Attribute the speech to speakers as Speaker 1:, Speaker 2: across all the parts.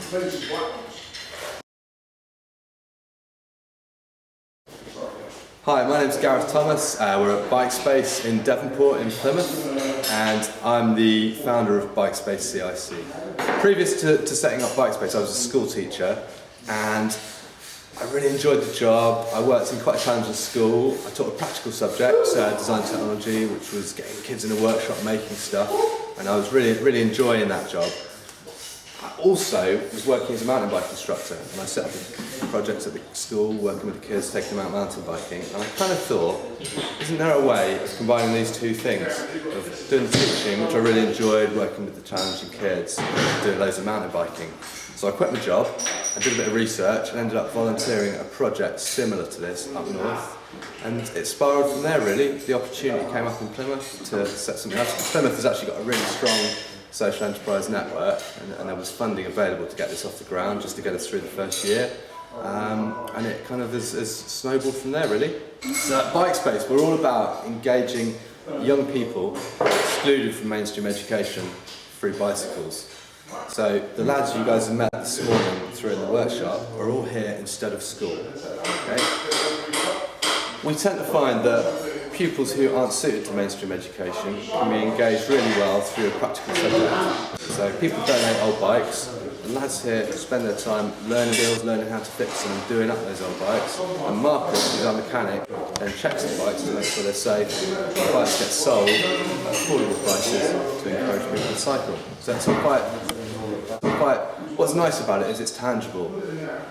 Speaker 1: Hi, my name's Gareth Thomas. We're at BikeSpace in Devonport in Plymouth, and I'm the founder of BikeSpace CIC. Previous to setting up BikeSpace, I was a school teacher, and I really enjoyed the job. I worked in quite a challenging school. I taught a practical subject, design technology, which was getting kids in a workshop making stuff, and I was really enjoying that job. I also was working as a mountain bike instructor, and I set up projects at the school, working with the kids, taking them out mountain biking, and I kind of thought, isn't there a way of combining these two things, of doing the teaching, which I really enjoyed, working with the challenging kids, and doing loads of mountain biking. So I quit my job, I did a bit of research, and ended up volunteering at a project similar to this up north, and it spiralled from there really. The opportunity came up in Plymouth to set something up. Plymouth has actually got a really strong social enterprise network, and there was funding available to get this off the ground, just to get us through the first year. And it kind of has snowballed from there really. So at BikeSpace we're all about engaging young people excluded from mainstream education through bicycles. So the lads you guys have met this morning through in the workshop are all here instead of school. Okay? We tend to find that pupils who aren't suited to mainstream education can be engaged really well through a practical subject. So people donate old bikes. The lads here spend their time learning skills, learning how to fix them and doing up those old bikes. And Marcus, who's our mechanic, then checks the bikes to make sure they're safe. The bikes get sold at affordable prices to encourage people to cycle. So it's quite. What's nice about it is it's tangible.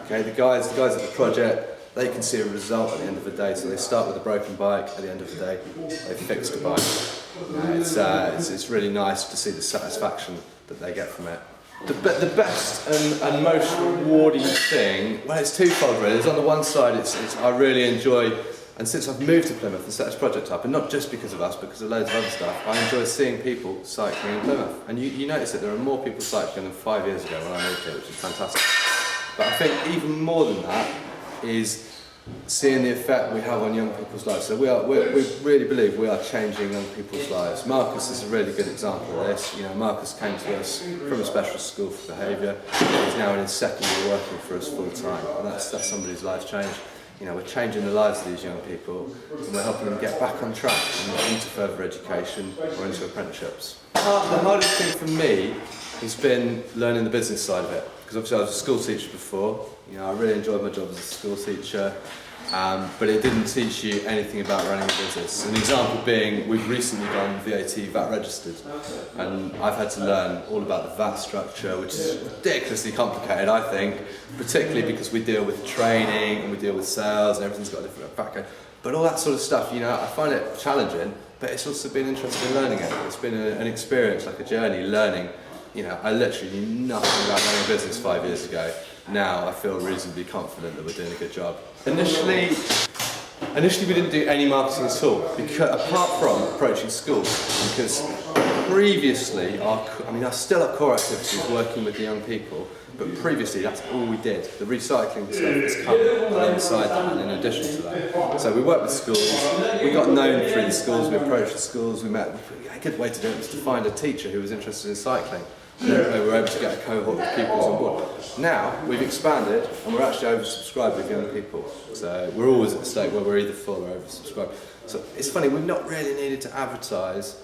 Speaker 1: Okay, the guys at the project, they can see a result at the end of the day. So they start with a broken bike. At the end of the day, they've fixed a bike. It's really nice to see the satisfaction that they get from it. The best and most rewarding thing, well, it's twofold really. It's on the one side, I really enjoy, and since I've moved to Plymouth and set this project up, and not just because of us, because of loads of other stuff, I enjoy seeing people cycling in Plymouth. And you notice that there are more people cycling than 5 years ago when I moved here, which is fantastic. But I think even more than that is seeing the effect we have on young people's lives. So we really believe we are changing young people's lives. Marcus is a really good example of this. You know, Marcus came to us from a specialist school for behaviour. He's now in his second year working for us full time, and that's somebody's life change. You know, we're changing the lives of these young people, and we're helping them get back on track and into further education or into apprenticeships. The hardest thing for me has been learning the business side of it, because obviously I was a school teacher before. You know, I really enjoyed my job as a school teacher, but it didn't teach you anything about running a business. An example being, we've recently gone VAT registered, and I've had to learn all about the VAT structure, which is ridiculously complicated, I think, particularly because we deal with training and we deal with sales and everything's got a different background. But all that sort of stuff, you know, I find it challenging, but it's also been interesting learning it. It's been an experience, like a journey, learning. You know, I literally knew nothing about running a business 5 years ago. Now I feel reasonably confident that we're doing a good job. Initially we didn't do any marketing at all, because, apart from approaching schools, because previously, still our core activity is working with the young people, but previously that's all we did. The recycling stuff has come alongside that and in addition to that. So we worked with schools, we got known through the schools, we approached the schools, a good way to do it was to find a teacher who was interested in cycling. And we were able to get a cohort of pupils on board. Now we've expanded and we're actually oversubscribed with young people. So we're always at the state where we're either full or oversubscribed. So it's funny, we've not really needed to advertise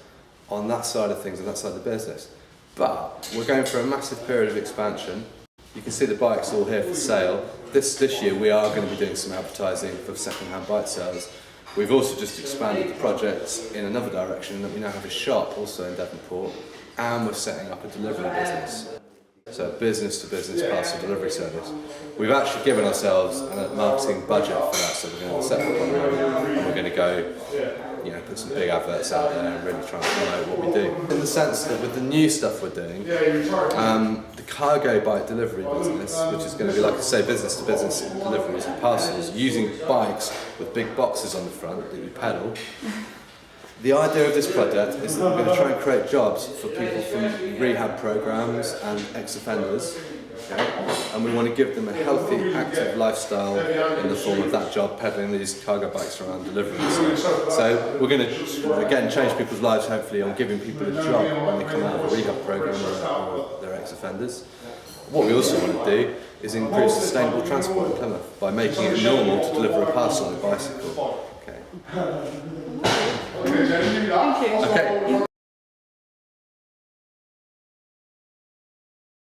Speaker 1: on that side of things, on that side of the business. But we're going through a massive period of expansion. You can see the bikes all here for sale. This year we are going to be doing some advertising for second-hand bike sales. We've also just expanded the project in another direction, in that we now have a shop also in Devonport, and we're setting up a delivery business. So a business-to-business parcel delivery service. We've actually given ourselves a marketing budget for that, so we're going to set up on the and we're going to go, you know, put some big adverts out there and really try and promote what we do. In the sense that with the new stuff we're doing, the cargo bike delivery business, which is going to be, like I say, business-to-business deliveries and parcels, using bikes with big boxes on the front that you pedal. The idea of this project is that we're going to try and create jobs for people from rehab programs and ex-offenders, okay? And we want to give them a healthy, active lifestyle in the form of that job, peddling these cargo bikes around delivering. So we're going to, again, change people's lives hopefully on giving people a job when they come out of a rehab program or they're ex-offenders. what we also want to do is improve sustainable transport in Plymouth by making it normal to deliver a parcel on a bicycle. Okay.
Speaker 2: Thank you.
Speaker 1: Okay.